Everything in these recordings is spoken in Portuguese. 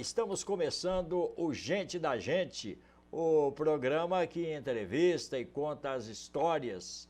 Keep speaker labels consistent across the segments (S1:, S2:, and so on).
S1: estamos começando o Gente da Gente, o programa que entrevista e conta as histórias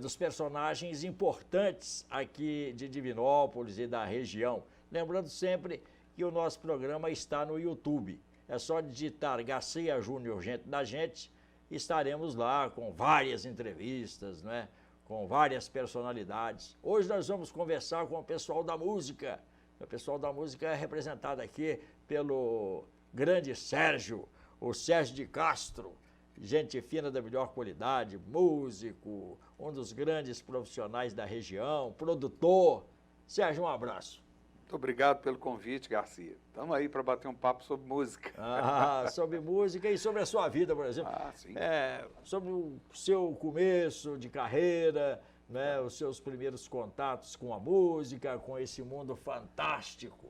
S1: dos personagens importantes aqui de Divinópolis e da região. Lembrando sempre que o nosso programa está no YouTube. É só digitar Garcia Júnior Gente da Gente, estaremos lá com várias entrevistas, né? Com várias personalidades. Hoje nós vamos conversar com o pessoal da música. O pessoal da música é representado aqui pelo grande Sérgio, o Sérgio de Castro, gente fina da melhor qualidade, músico, um dos grandes profissionais da região, produtor. Sérgio, um abraço.
S2: Muito obrigado pelo convite, Garcia. Estamos aí para bater um papo sobre música.
S1: Sobre música e sobre a sua vida, por exemplo.
S2: Sim.
S1: Sobre o seu começo de carreira, né, os seus primeiros contatos com a música, com esse mundo fantástico.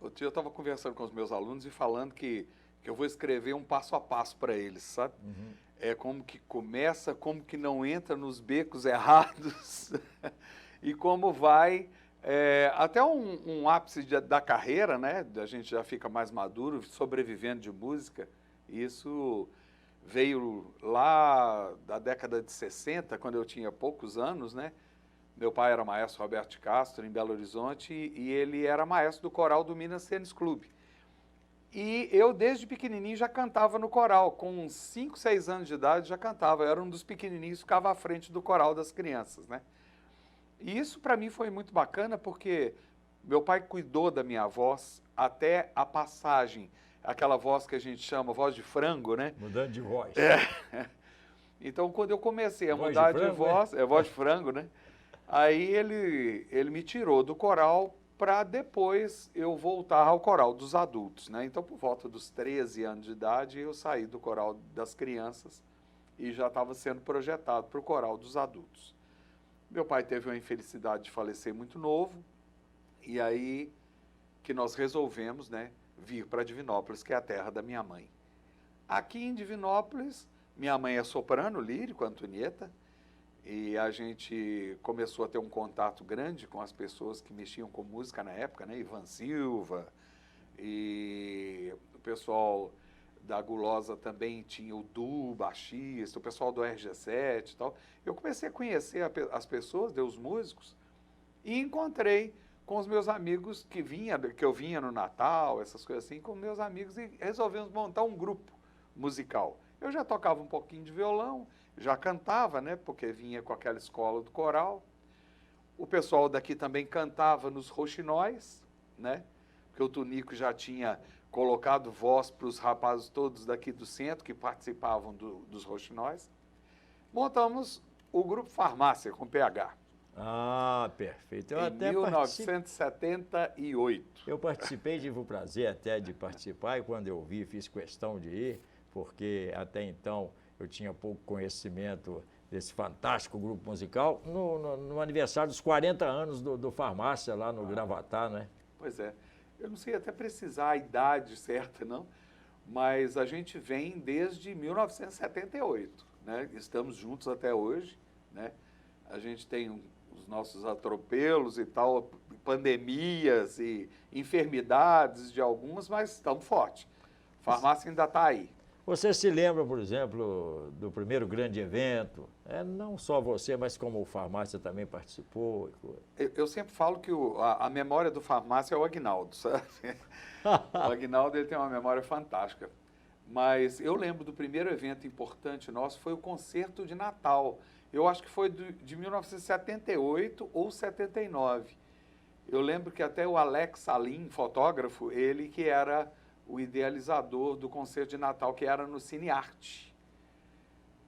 S2: Outro dia eu estava conversando com os meus alunos e falando que eu vou escrever um passo a passo para eles, sabe?
S1: Uhum.
S2: É como que começa, como que não entra nos becos errados e como vai até um ápice da carreira, né? A gente já fica mais maduro, sobrevivendo de música. Isso veio lá da década de 60, quando eu tinha poucos anos, né? Meu pai era maestro Roberto de Castro, em Belo Horizonte, e ele era maestro do coral do Minas Tênis Clube. E eu, desde pequenininho, já cantava no coral. Com uns 5, 6 anos de idade, já cantava. Eu era um dos pequenininhos que ficava à frente do coral das crianças, né? E isso, para mim, foi muito bacana, porque meu pai cuidou da minha voz até a passagem, aquela voz que a gente chama voz de frango, né?
S1: Mudando de voz.
S2: Então, quando eu comecei a
S1: voz
S2: mudar
S1: de frango,
S2: de voz, voz de frango, né? Aí ele me tirou do coral para depois eu voltar ao coral dos adultos, né? Então, por volta dos 13 anos de idade, eu saí do coral das crianças e já estava sendo projetado para o coral dos adultos. Meu pai teve uma infelicidade de falecer muito novo, e aí que nós resolvemos, né, vir para Divinópolis, que é a terra da minha mãe. Aqui em Divinópolis, minha mãe é soprano lírico, Antonieta, e a gente começou a ter um contato grande com as pessoas que mexiam com música na época, né, Ivan Silva, e o pessoal da Gulosa também tinha o Du, baixista, o pessoal do RG7 e tal. Eu comecei a conhecer as pessoas, os músicos, e encontrei com os meus amigos que eu vinha no Natal, essas coisas assim, com meus amigos, e resolvemos montar um grupo musical. Eu já tocava um pouquinho de violão, já cantava, né, porque vinha com aquela escola do coral. O pessoal daqui também cantava nos roxinóis, né, porque o Tunico já tinha colocado voz para os rapazes todos daqui do centro que participavam dos roxinóis. Montamos o Grupo Farmácia com PH.
S1: Perfeito.
S2: Em 1978.
S1: Eu participei, tive o prazer até de participar, e quando eu vi, fiz questão de ir, porque até então eu tinha pouco conhecimento desse fantástico grupo musical, no aniversário dos 40 anos do Farmácia, lá no Gravatá, né?
S2: Pois é. Eu não sei até precisar a idade certa, não, mas a gente vem desde 1978, né? Estamos juntos até hoje, né? A gente tem os nossos atropelos e tal, pandemias e enfermidades de algumas, mas estamos fortes. A farmácia ainda está aí.
S1: Você se lembra, por exemplo, do primeiro grande evento? Não só você, mas como o Farmácia também participou.
S2: Eu sempre falo que a memória do Farmácia é o Aguinaldo, sabe? O Aguinaldo, ele tem uma memória fantástica. Mas eu lembro do primeiro evento importante nosso, foi o concerto de Natal. Eu acho que foi de 1978 ou 79. Eu lembro que até o Alex Salim, fotógrafo, ele que era o idealizador do concerto de Natal, que era no Cine Arte.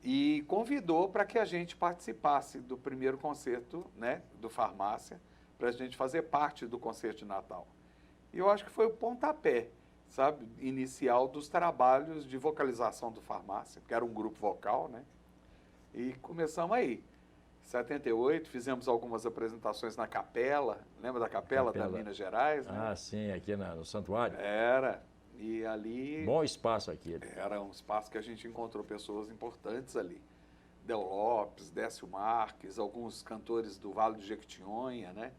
S2: E convidou para que a gente participasse do primeiro concerto, né, do Farmácia, para a gente fazer parte do concerto de Natal. E eu acho que foi o pontapé, sabe, inicial dos trabalhos de vocalização do Farmácia, que era um grupo vocal, né? E começamos aí. Em 78, fizemos algumas apresentações na Capela, lembra da Capela da Minas Gerais, né?
S1: Sim, aqui no Santuário.
S2: Era. E ali...
S1: Bom espaço aqui.
S2: Era um espaço que a gente encontrou pessoas importantes ali. Del Lopes, Décio Marques, alguns cantores do Vale do Jequitinhonha, né?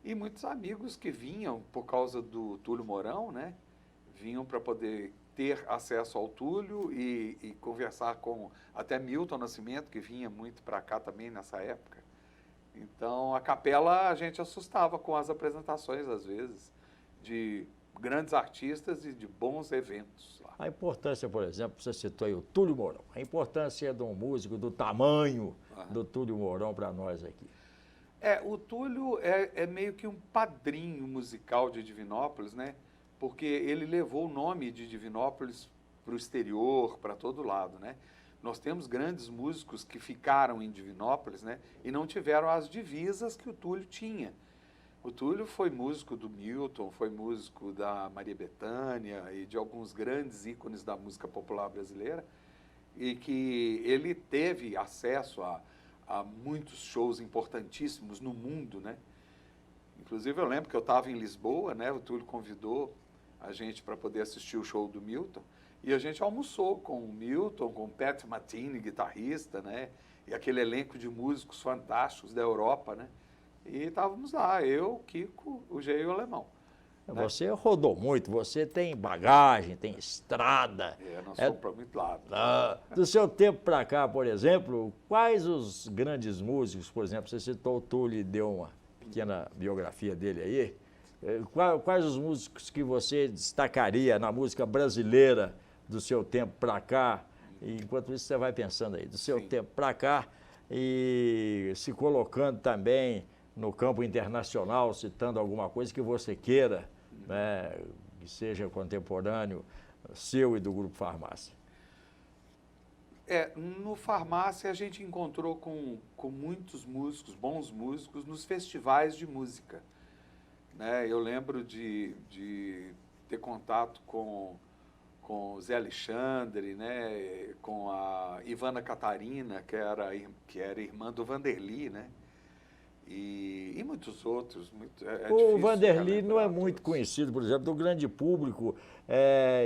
S2: E muitos amigos que vinham por causa do Túlio Mourão, né? vinham para poder ter acesso ao Túlio e conversar com até Milton Nascimento, que vinha muito para cá também nessa época. Então, a capela a gente assustava com as apresentações, às vezes, de grandes artistas e de bons eventos lá.
S1: A importância, por exemplo, você citou aí o Túlio Mourão, a importância de um músico do tamanho do Túlio Mourão para nós aqui.
S2: O Túlio é meio que um padrinho musical de Divinópolis, né? Porque ele levou o nome de Divinópolis para o exterior, para todo lado, né? Nós temos grandes músicos que ficaram em Divinópolis, né? E não tiveram as divisas que o Túlio tinha. O Túlio foi músico do Milton, foi músico da Maria Bethânia e de alguns grandes ícones da música popular brasileira, e que ele teve acesso a muitos shows importantíssimos no mundo, né? Inclusive, eu lembro que eu estava em Lisboa, né? O Túlio convidou a gente para poder assistir o show do Milton, e a gente almoçou com o Milton, com o Pat Metheny, guitarrista, né? E aquele elenco de músicos fantásticos da Europa, né? E estávamos lá, eu, o Kiko, o Gê e o Alemão. Né?
S1: Você rodou muito, você tem bagagem, tem estrada.
S2: Nós fomos para muito lado.
S1: Do seu tempo para cá, por exemplo, quais os grandes músicos, por exemplo, você citou o Túlio e deu uma pequena biografia dele aí, quais os músicos que você destacaria na música brasileira do seu tempo para cá? E, enquanto isso, você vai pensando aí, do seu tempo para cá e se colocando também no campo internacional, citando alguma coisa que você queira, né, que seja contemporâneo seu e do Grupo Farmácia.
S2: No Farmácia a gente encontrou com muitos músicos, bons músicos, nos festivais de música. Né? Eu lembro de ter contato com o Zé Alexandre, né? Com a Ivana Catarina, que era irmã do Vanderly, né? E muitos outros.
S1: O Vanderly não é muito conhecido, por exemplo, do grande público,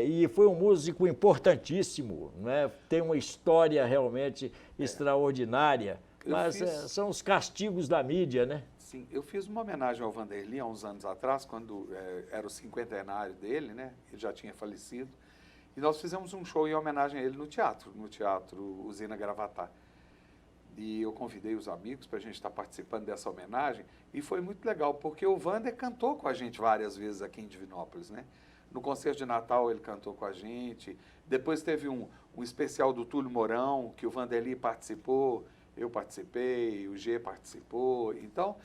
S1: e foi um músico importantíssimo, né? Tem uma história realmente extraordinária, mas são os castigos da mídia, né?
S2: Sim, eu fiz uma homenagem ao Vanderly há uns anos atrás, quando era o cinquentenário dele, né? Ele já tinha falecido, e nós fizemos um show em homenagem a ele no Teatro Usina Gravatá. E eu convidei os amigos para a gente estar participando dessa homenagem, e foi muito legal, porque o Vander cantou com a gente várias vezes aqui em Divinópolis, né? No concerto de Natal ele cantou com a gente, depois teve um especial do Túlio Mourão, que o Vanderly participou, eu participei, o G participou. Então,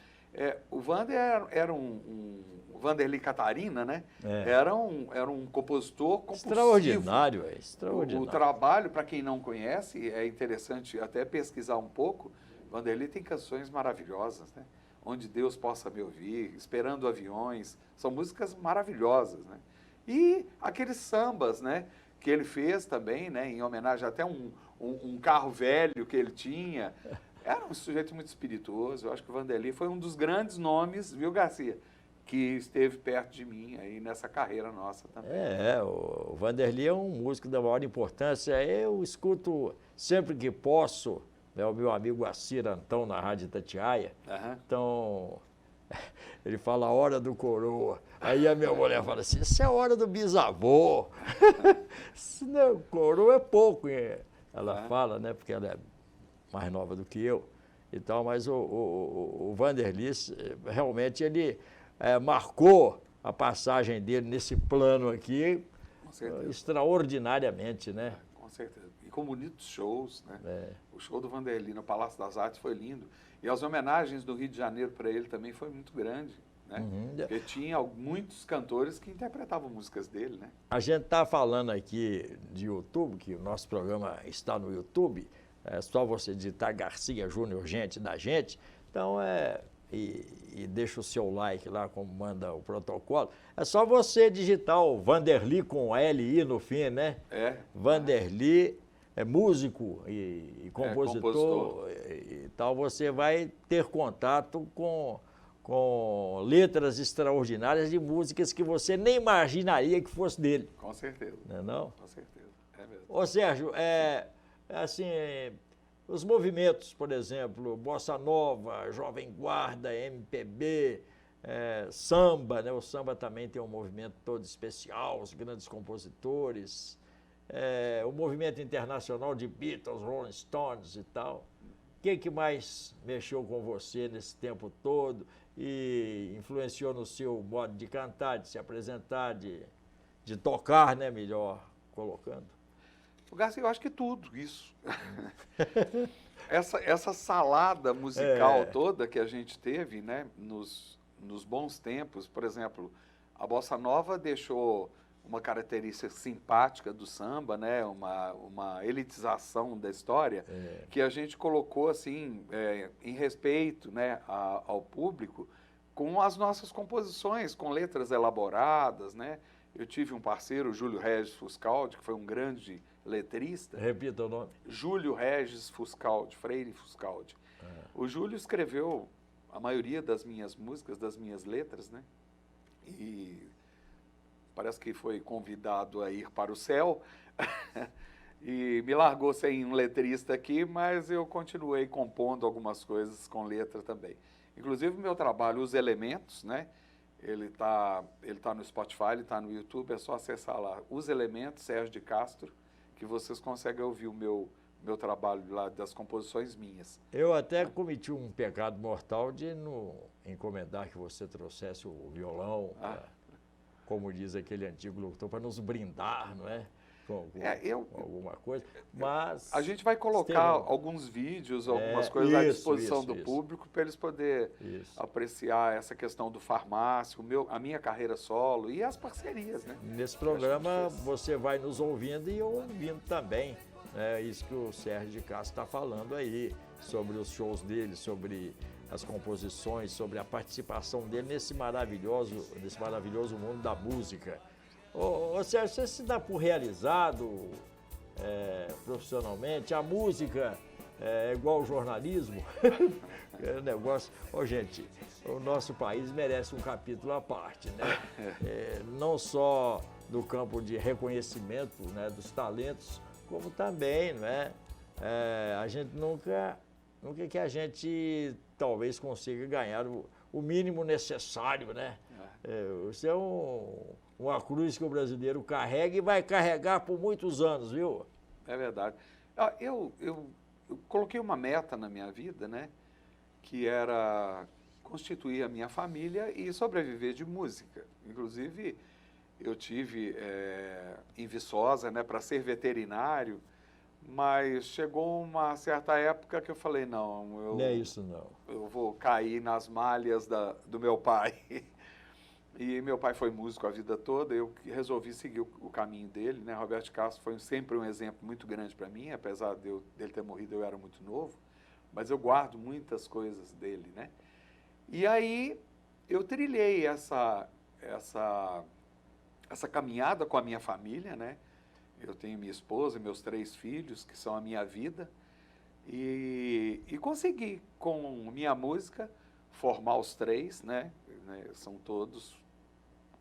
S2: o Vander era o Vanderly Catarina, né? Era um compositor compulsivo.
S1: Extraordinário, extraordinário.
S2: O trabalho, para quem não conhece, é interessante até pesquisar um pouco. Vanderly tem canções maravilhosas, né? Onde Deus Possa Me Ouvir, Esperando Aviões, são músicas maravilhosas, né? E aqueles sambas, né? Que ele fez também, né? Em homenagem até um carro velho que ele tinha. Era um sujeito muito espirituoso. Eu acho que o Vanderly foi um dos grandes nomes, viu, Garcia? Que esteve perto de mim aí nessa carreira nossa também.
S1: O Vanderly é um músico da maior importância. Eu escuto sempre que posso, né, o meu amigo Assir Antão na Rádio Itatiaia. Então, ele fala a hora do coroa. Aí a minha mulher fala assim, isso é a hora do bisavô. Não, coroa é pouco. Ela fala, né, porque ela é mais nova do que eu e tal, mas o Vanderly, realmente, ele marcou a passagem dele nesse plano aqui extraordinariamente, né?
S2: Com certeza. E com bonitos shows, né? O show do Vanderly no Palácio das Artes foi lindo. E as homenagens do Rio de Janeiro para ele também foi muito grande, né? Porque tinha muitos cantores que interpretavam músicas dele, né?
S1: A gente está falando aqui de YouTube, que o nosso programa está no YouTube. É só você digitar Garcia Júnior Gente da Gente. Então, e deixa o seu like lá, como manda o protocolo. É só você digitar o Vanderly com L-I no fim, né? Vanderly é músico e compositor e tal. Você vai ter contato com letras extraordinárias de músicas que você nem imaginaria que fosse dele.
S2: Com certeza.
S1: Não é não?
S2: Com certeza. É mesmo.
S1: Ô, Sérgio, assim, os movimentos, por exemplo, Bossa Nova, Jovem Guarda, MPB, samba, né? O samba também tem um movimento todo especial, os grandes compositores, o movimento internacional de Beatles, Rolling Stones e tal. O que mais mexeu com você nesse tempo todo e influenciou no seu modo de cantar, de se apresentar, de tocar, né? Melhor colocando.
S2: Garcia, eu acho que tudo isso. Essa salada musical toda que a gente teve, né, nos bons tempos, por exemplo, a bossa nova deixou uma característica simpática do samba, né, uma elitização da história, que a gente colocou assim em respeito, né, ao público, com as nossas composições, com letras elaboradas, né. Eu tive um parceiro, Júlio Regis Fuscaldi, que foi um grande letrista.
S1: Repita o nome.
S2: Júlio Regis Fuscaldi, Freire Fuscaldi. O Júlio escreveu a maioria das minhas músicas, das minhas letras, né? E parece que foi convidado a ir para o céu e me largou sem um letrista aqui, mas eu continuei compondo algumas coisas com letra também. Inclusive o meu trabalho, Os Elementos, né? Ele tá no Spotify, ele está no YouTube, é só acessar lá, Os Elementos, Sérgio de Castro, que vocês conseguem ouvir o meu trabalho lá das composições minhas.
S1: Eu até cometi um pecado mortal de não encomendar que você trouxesse o violão, como diz aquele antigo locutor, para nos brindar, não é? Com alguma coisa, mas...
S2: A gente vai colocar alguns vídeos, algumas coisas à disposição do público para eles poderem apreciar essa questão do farmácio, a minha carreira solo e as parcerias, né?
S1: Nesse programa você vai nos ouvindo e eu ouvindo também, né? Isso que o Sérgio de Castro está falando aí, sobre os shows dele, sobre as composições, sobre a participação dele nesse maravilhoso mundo da música. Ô Sérgio, você se dá por realizado profissionalmente? A música é igual ao jornalismo? É um negócio... gente, o nosso país merece um capítulo à parte, né? Não só do campo de reconhecimento, né, dos talentos, como também, né? A gente nunca que a gente talvez consiga ganhar o mínimo necessário, né? Isso é uma cruz que o brasileiro carrega e vai carregar por muitos anos, viu?
S2: É verdade. Eu coloquei uma meta na minha vida, né? Que era constituir a minha família e sobreviver de música. Inclusive, eu tive em Viçosa, né, para ser veterinário, mas chegou uma certa época que eu falei, não é isso não. Eu vou cair nas malhas do meu pai. E meu pai foi músico a vida toda, eu resolvi seguir o caminho dele, né? Roberto Castro foi sempre um exemplo muito grande para mim, apesar dele ter morrido, eu era muito novo, mas eu guardo muitas coisas dele, né? E aí eu trilhei essa caminhada com a minha família, né? Eu tenho minha esposa e meus 3 filhos, que são a minha vida, e consegui, com minha música, formar os 3, né? São todos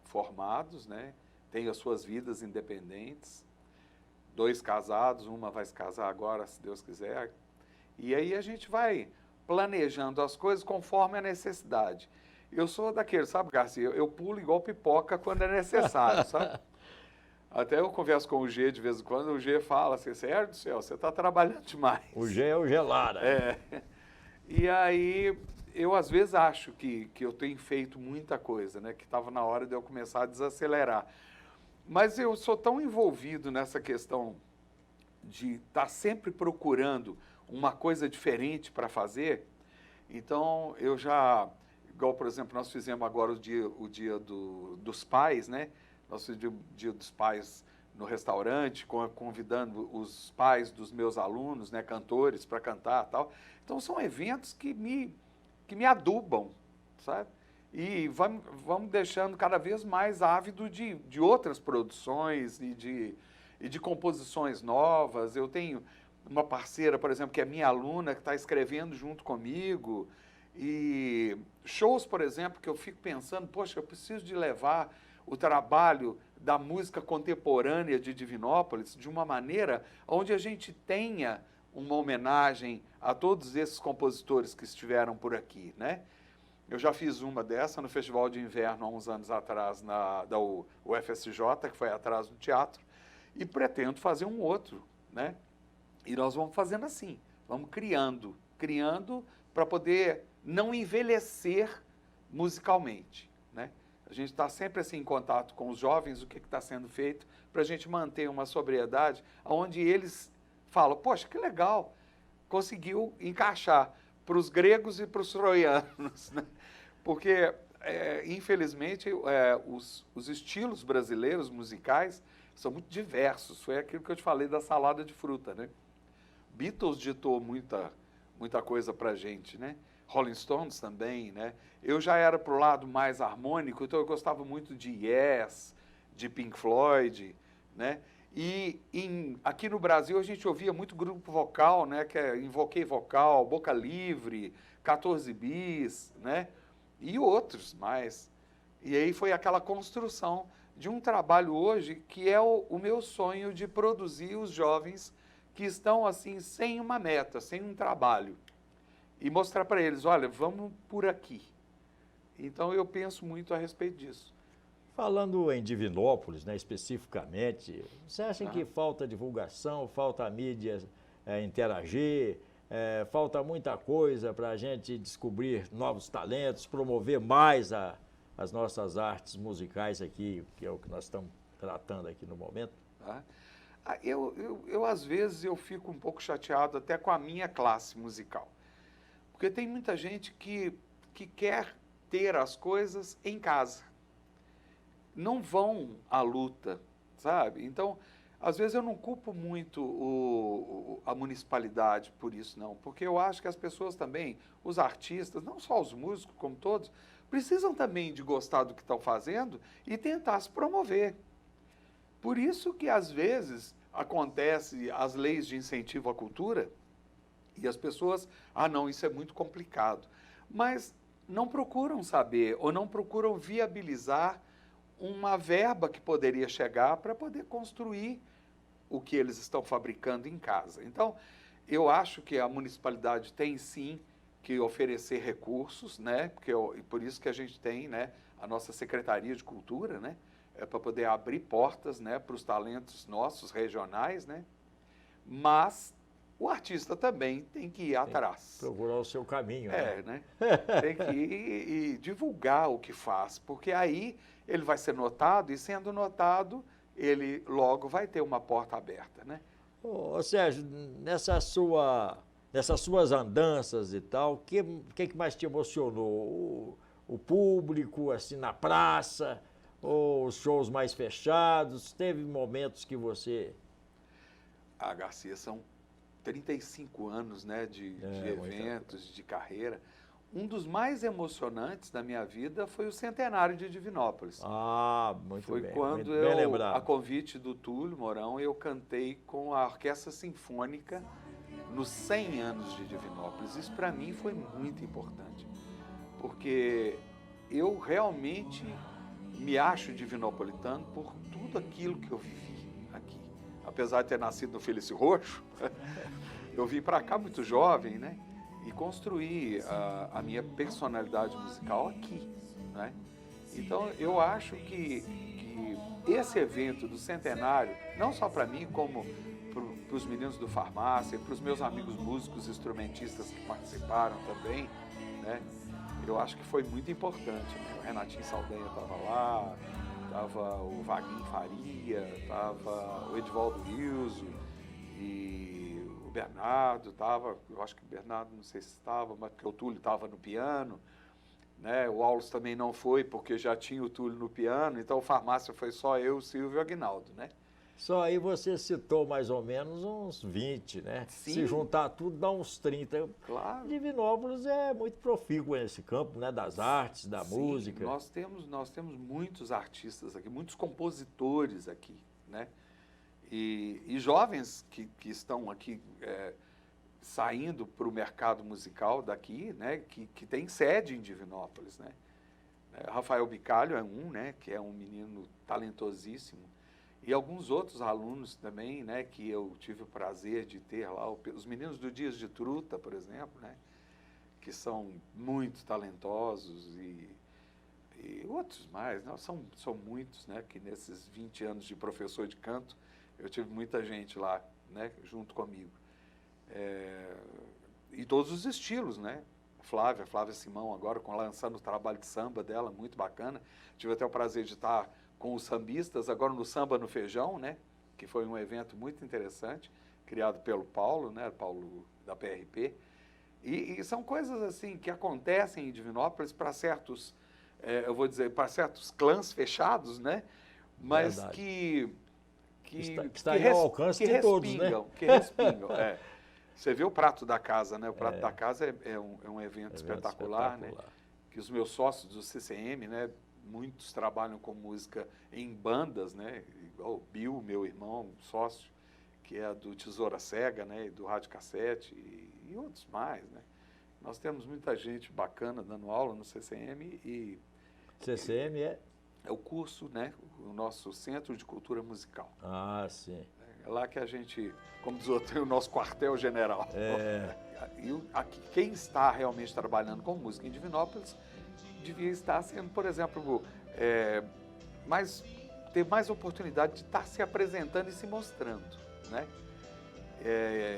S2: formados, né? Têm as suas vidas independentes, 2 casados, uma vai se casar agora, se Deus quiser. E aí a gente vai planejando as coisas conforme a necessidade. Eu sou daquele, sabe, Garcia? Eu pulo igual pipoca quando é necessário, sabe? Até eu converso com o G de vez em quando, o G fala assim, Sérgio do céu, você está trabalhando demais.
S1: O G é o Gelara.
S2: E aí... eu, às vezes, acho que eu tenho feito muita coisa, né? Que estava na hora de eu começar a desacelerar. Mas eu sou tão envolvido nessa questão de estar sempre procurando uma coisa diferente para fazer. Então, eu já... igual, por exemplo, nós fizemos agora o dia dos pais, né? Nós fizemos o dia dos pais no restaurante, convidando os pais dos meus alunos, né? Cantores, para cantar e tal. Então, são eventos que me adubam, sabe? E vamos deixando cada vez mais ávido de outras produções e de composições novas. Eu tenho uma parceira, por exemplo, que é minha aluna, que está escrevendo junto comigo. E shows, por exemplo, que eu fico pensando, poxa, eu preciso de levar o trabalho da música contemporânea de Divinópolis de uma maneira onde a gente tenha uma homenagem a todos esses compositores que estiveram por aqui, né? Eu já fiz uma dessa no Festival de Inverno há uns anos atrás, da UFSJ, que foi atrás do teatro, e pretendo fazer um outro, né? E nós vamos fazendo assim, vamos criando para poder não envelhecer musicalmente, né? A gente está sempre assim em contato com os jovens, o que está sendo feito, para a gente manter uma sobriedade, onde eles falam, poxa, que legal, conseguiu encaixar para os gregos e para os troianos, né? Porque, infelizmente, os estilos brasileiros musicais são muito diversos. Foi aquilo que eu te falei da salada de fruta, né? Beatles ditou muita coisa para a gente, né? Rolling Stones também, né? Eu já era para o lado mais harmônico, então eu gostava muito de Yes, de Pink Floyd, né? E aqui no Brasil a gente ouvia muito grupo vocal, né? Que é Invoquei Vocal, Boca Livre, 14 Bis, né? E outros mais. E aí foi aquela construção de um trabalho hoje que é o meu sonho de produzir os jovens que estão assim sem uma meta, sem um trabalho. E mostrar para eles, olha, vamos por aqui. Então eu penso muito a respeito disso.
S1: Falando em Divinópolis, né, especificamente, você acha que falta divulgação, falta a mídia interagir, falta muita coisa para a gente descobrir novos talentos, promover mais as nossas artes musicais aqui, que é o que nós estamos tratando aqui no momento?
S2: Às vezes, eu fico um pouco chateado até com a minha classe musical. Porque tem muita gente que quer ter as coisas em casa. Não vão à luta, sabe? Então, às vezes eu não culpo muito a municipalidade por isso, não. Porque eu acho que as pessoas também, os artistas, não só os músicos, como todos, precisam também de gostar do que estão fazendo e tentar se promover. Por isso que, às vezes, acontece as leis de incentivo à cultura e as pessoas, não, isso é muito complicado. Mas não procuram saber ou não procuram viabilizar uma verba que poderia chegar para poder construir o que eles estão fabricando em casa. Então, eu acho que a municipalidade tem sim que oferecer recursos, né? E por isso que a gente tem, né, a nossa Secretaria de Cultura, né? Para poder abrir portas, né, para os talentos nossos regionais, né? Mas o artista também tem que ir atrás.
S1: Procurar o seu caminho.
S2: Né? Tem que ir e divulgar o que faz, porque aí ele vai ser notado e, sendo notado, ele logo vai ter uma porta aberta, né?
S1: Ô Sérgio, nessas suas andanças e tal, o que mais te emocionou? O público, assim, na praça, ou os shows mais fechados? Teve momentos que você...
S2: Garcia, são 35 anos, né, de eventos, de carreira. Um dos mais emocionantes da minha vida foi o centenário de Divinópolis.
S1: Muito
S2: bem. Foi quando a convite do Túlio Mourão, eu cantei com a Orquestra Sinfônica nos 100 anos de Divinópolis. Isso para mim foi muito importante, porque eu realmente me acho divinopolitano por tudo aquilo que eu vivi aqui. Apesar de ter nascido no Felício Roxo, eu vim para cá muito jovem, né? E construí a minha personalidade musical aqui, né? Então, eu acho que esse evento do centenário, não só para mim, como para os meninos do Farmácia, para os meus amigos músicos, instrumentistas que participaram também, né? Eu acho que foi muito importante, né? O Renatinho Saldanha estava lá, estava o Vaguinho Faria, estava o Edivaldo Riso e o Bernardo estava, eu acho que o Bernardo não sei se estava, mas porque o Túlio estava no piano, né? O Aulos também não foi porque já tinha o Túlio no piano, então o Farmácia foi só eu, o Silvio e o Aguinaldo, né?
S1: Só aí você citou mais ou menos uns 20, né?
S2: Sim.
S1: Se juntar tudo dá uns 30.
S2: Claro.
S1: Divinópolis é muito profícuo nesse campo, né? Das artes, da música.
S2: Nós temos muitos artistas aqui, muitos compositores aqui, né? E jovens que estão aqui saindo para o mercado musical daqui, né? Que tem sede em Divinópolis, né? Rafael Bicalho é um, né? Que é um menino talentosíssimo. E alguns outros alunos também, né, que eu tive o prazer de ter lá, os meninos do Dias de Truta, por exemplo, né, que são muito talentosos e outros mais, não, são muitos, né, que nesses 20 anos de professor de canto, eu tive muita gente lá, né, junto comigo. E todos os estilos, né? Flávia Simão agora lançando o trabalho de samba dela, muito bacana. Tive até o prazer de estar com os sambistas, agora no Samba no Feijão, né? Que foi um evento muito interessante, criado pelo Paulo, né? Paulo da PRP. E são coisas assim que acontecem em Divinópolis para certos, eu vou dizer, para certos clãs fechados, né? Mas
S1: Verdade.
S2: que
S1: está ao alcance de todos, né?
S2: Que respingam, Você vê o Prato da Casa, né? O Prato da Casa é um evento espetacular, né? Que os meus sócios do CCM, né? Muitos trabalham com música em bandas, né? Igual o Bill, meu irmão, sócio, que é do Tesoura Cega, né? E do Rádio Cassete e outros mais, né? Nós temos muita gente bacana dando aula no CCM e...
S1: CCM é
S2: o curso, né? O nosso Centro de Cultura Musical.
S1: Ah, sim.
S2: É lá que a gente, como diz outro, tem o nosso quartel-general. E quem está realmente trabalhando com música em Divinópolis devia estar sendo, por exemplo, ter mais oportunidade de estar se apresentando e se mostrando, né?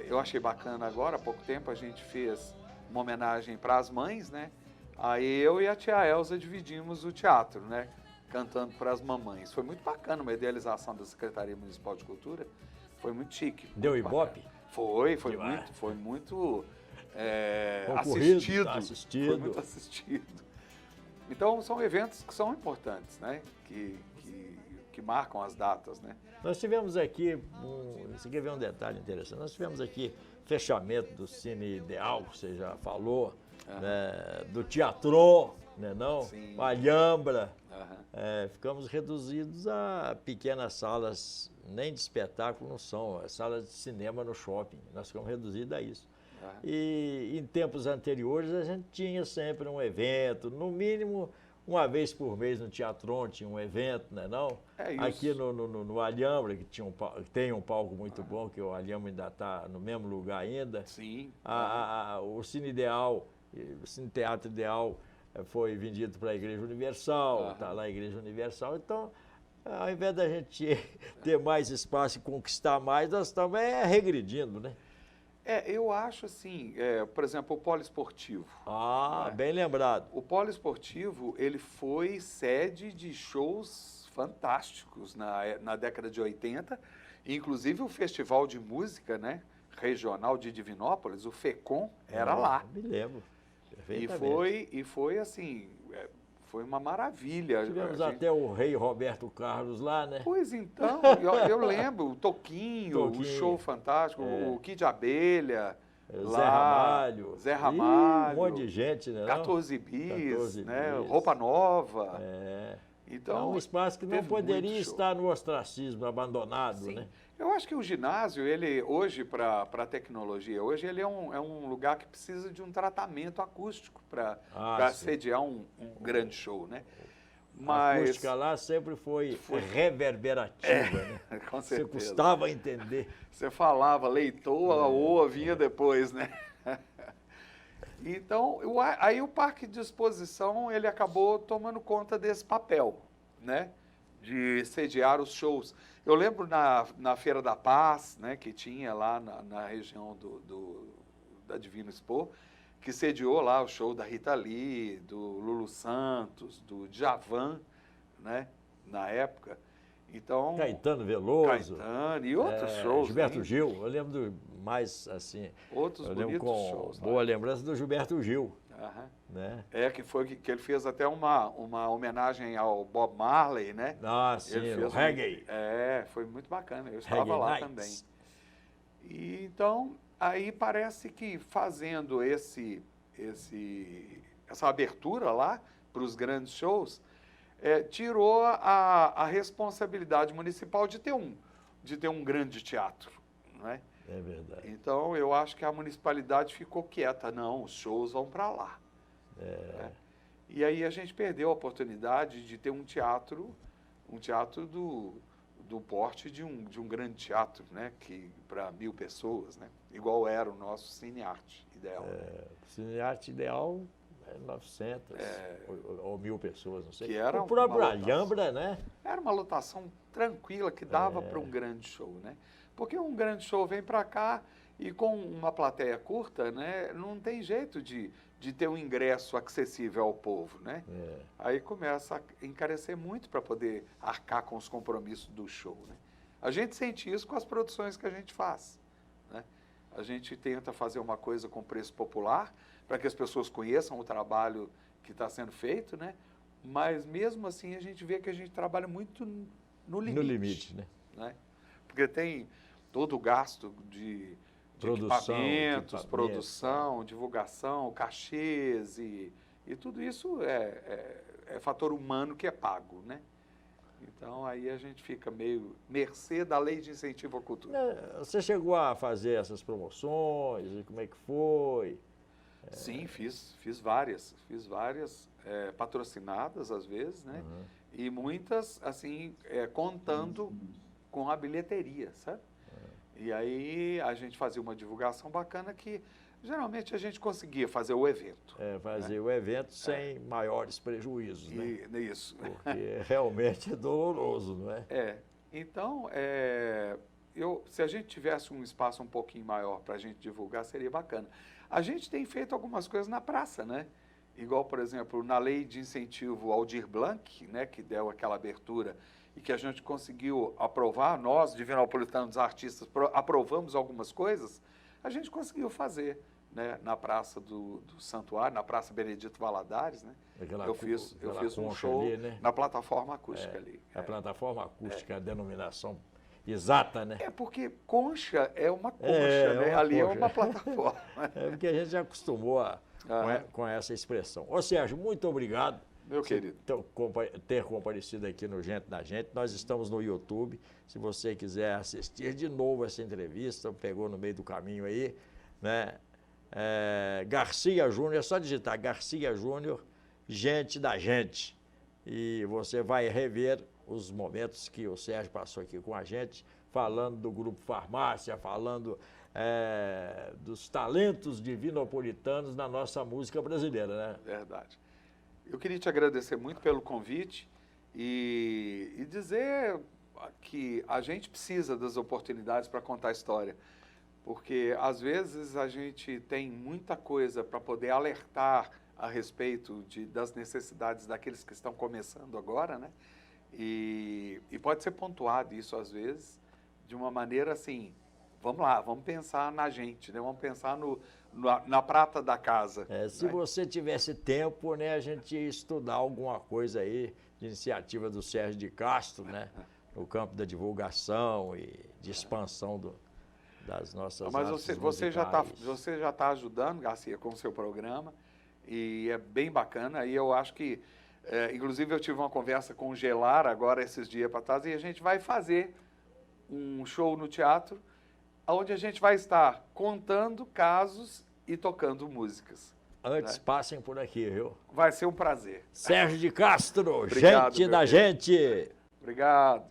S2: Eu achei bacana agora, há pouco tempo, a gente fez uma homenagem para as mães, né? Aí eu e a tia Elza dividimos o teatro, né? Cantando para as mamães. Foi muito bacana uma idealização da Secretaria Municipal de Cultura. Foi muito chique.
S1: Deu ibope?
S2: Foi muito
S1: assistido.
S2: Foi muito assistido. Então, são eventos que são importantes, né? Que marcam as datas, né?
S1: Nós tivemos aqui, você quer ver um detalhe interessante, nós tivemos aqui fechamento do Cine Ideal, que você já falou, né? Do Teatro, né, não?
S2: Sim.
S1: O Alhambra. Ficamos reduzidos a pequenas salas, nem de espetáculo não são, salas de cinema no shopping. Nós ficamos reduzidos a isso. E em tempos anteriores a gente tinha sempre um evento, no mínimo uma vez por mês no Teatron tinha um evento, né, não? Aqui no Alhambra, que tem um palco muito bom, que o Alhambra ainda está no mesmo lugar ainda.
S2: Sim.
S1: O Cine Ideal, o Cine Teatro Ideal foi vendido para a Igreja Universal, está lá a Igreja Universal, então, ao invés da gente ter mais espaço e conquistar mais, nós estamos regredindo, né?
S2: Eu acho assim, por exemplo, o poliesportivo.
S1: Bem lembrado.
S2: O poliesportivo, ele foi sede de shows fantásticos na década de 80, inclusive o Festival de Música, né, regional de Divinópolis, o FECOM, era lá.
S1: Me lembro.
S2: E foi assim, foi uma maravilha.
S1: Tivemos até o rei Roberto Carlos lá, né?
S2: Pois então, eu lembro, o Toquinho, o show fantástico, o Kid Abelha, Zé Ramalho,
S1: um monte de gente, né?
S2: 14 bis, né? Roupa Nova. Então,
S1: um espaço que não poderia estar no ostracismo, abandonado,
S2: sim,
S1: né?
S2: Eu acho que o ginásio, ele hoje, para a tecnologia, hoje ele é um lugar que precisa de um tratamento acústico para sediar um grande show, né?
S1: A acústica lá sempre foi reverberativa, né?
S2: Com certeza.
S1: Você custava entender.
S2: Você falava, leitou, a oa vinha depois, né? Então, aí o Parque de Exposição, ele acabou tomando conta desse papel, né? De sediar os shows. Eu lembro na Feira da Paz, né, que tinha lá na região da Divino Expor, que sediou lá o show da Rita Lee, do Lulu Santos, do Djavan, né, na época. Então,
S1: Caetano Veloso.
S2: E outros shows.
S1: Gilberto Gil, eu lembro mais assim.
S2: Outros bonitos shows.
S1: Boa lembrança do Gilberto Gil. Né?
S2: Que ele fez até uma homenagem ao Bob Marley, né?
S1: Sim, ele fez o reggae.
S2: Foi muito bacana, eu estava lá também. E então, aí parece que fazendo essa abertura lá para os grandes shows, tirou a responsabilidade municipal de ter um grande teatro, né?
S1: É verdade.
S2: Então, eu acho que a municipalidade ficou quieta. Não, os shows vão para lá. E aí a gente perdeu a oportunidade de ter um teatro do porte de um grande teatro, né? Que para 1000 pessoas, né? igual era o nosso Cine Arte Ideal.
S1: Cine Arte Ideal é 900 ou 1000 pessoas, não sei.
S2: Que era
S1: o próprio
S2: uma lotação.
S1: Alhambra, né?
S2: Era uma lotação tranquila que dava para um grande show, né? Porque um grande show vem para cá e com uma plateia curta, né, não tem jeito de ter um ingresso acessível ao povo, né? Aí começa a encarecer muito para poder arcar com os compromissos do show, né? A gente sente isso com as produções que a gente faz, né? A gente tenta fazer uma coisa com preço popular para que as pessoas conheçam o trabalho que está sendo feito, né? Mas mesmo assim a gente vê que a gente trabalha muito no limite.
S1: No limite,
S2: né? Porque tem todo o gasto de equipamentos, produção, divulgação, cachês e tudo isso é fator humano que é pago, né? Então aí a gente fica meio mercê da lei de incentivo à cultura.
S1: Você chegou a fazer essas promoções e como é que foi?
S2: Sim, fiz várias patrocinadas às vezes, né? E muitas assim contando com a bilheteria, sabe? E aí a gente fazia uma divulgação bacana que geralmente a gente conseguia fazer o evento.
S1: Fazer o evento sem maiores prejuízos, né?
S2: Isso.
S1: Porque realmente é doloroso, não é?
S2: Então, se a gente tivesse um espaço um pouquinho maior para a gente divulgar, seria bacana. A gente tem feito algumas coisas na praça, né? Igual, por exemplo, na lei de incentivo Aldir Blanc, né, que deu aquela abertura e que a gente conseguiu aprovar, nós, Divinopolitanos Artistas, aprovamos algumas coisas, a gente conseguiu fazer, né, na Praça do Santuário, na Praça Benedito Valadares, né? Eu fiz um show ali, né? Na plataforma acústica ali.
S1: A plataforma acústica, a denominação exata, né?
S2: Porque concha é uma concha, né? Ali concha. É uma plataforma.
S1: Porque a gente já acostumou com essa expressão. Ô Sérgio, muito obrigado.
S2: Meu querido.
S1: Ter comparecido aqui no Gente da Gente. Nós estamos no YouTube. Se você quiser assistir de novo essa entrevista, pegou no meio do caminho aí, né? Garcia Júnior, é só digitar Garcia Júnior, Gente da Gente. E você vai rever os momentos que o Sérgio passou aqui com a gente, falando do Grupo Farmácia, falando dos talentos divinopolitanos na nossa música brasileira, né?
S2: Verdade. Eu queria te agradecer muito pelo convite e dizer que a gente precisa das oportunidades para contar a história, porque às vezes a gente tem muita coisa para poder alertar a respeito das necessidades daqueles que estão começando agora, né? E pode ser pontuado isso às vezes de uma maneira assim, vamos lá, vamos pensar na gente, né? Vamos pensar na prata da casa.
S1: Se você tivesse tempo, né, a gente ia estudar alguma coisa aí de iniciativa do Sérgio de Castro, né, no campo da divulgação e de expansão das nossas artes
S2: você já está ajudando, Garcia, com o seu programa e é bem bacana. E eu acho que, inclusive, eu tive uma conversa com o Gelar agora esses dias para trás e a gente vai fazer um show no teatro onde a gente vai estar contando casos e tocando músicas.
S1: Antes, passem por aqui, viu?
S2: Vai ser um prazer.
S1: Sérgio de Castro, Obrigado, gente da gente.
S2: Obrigado.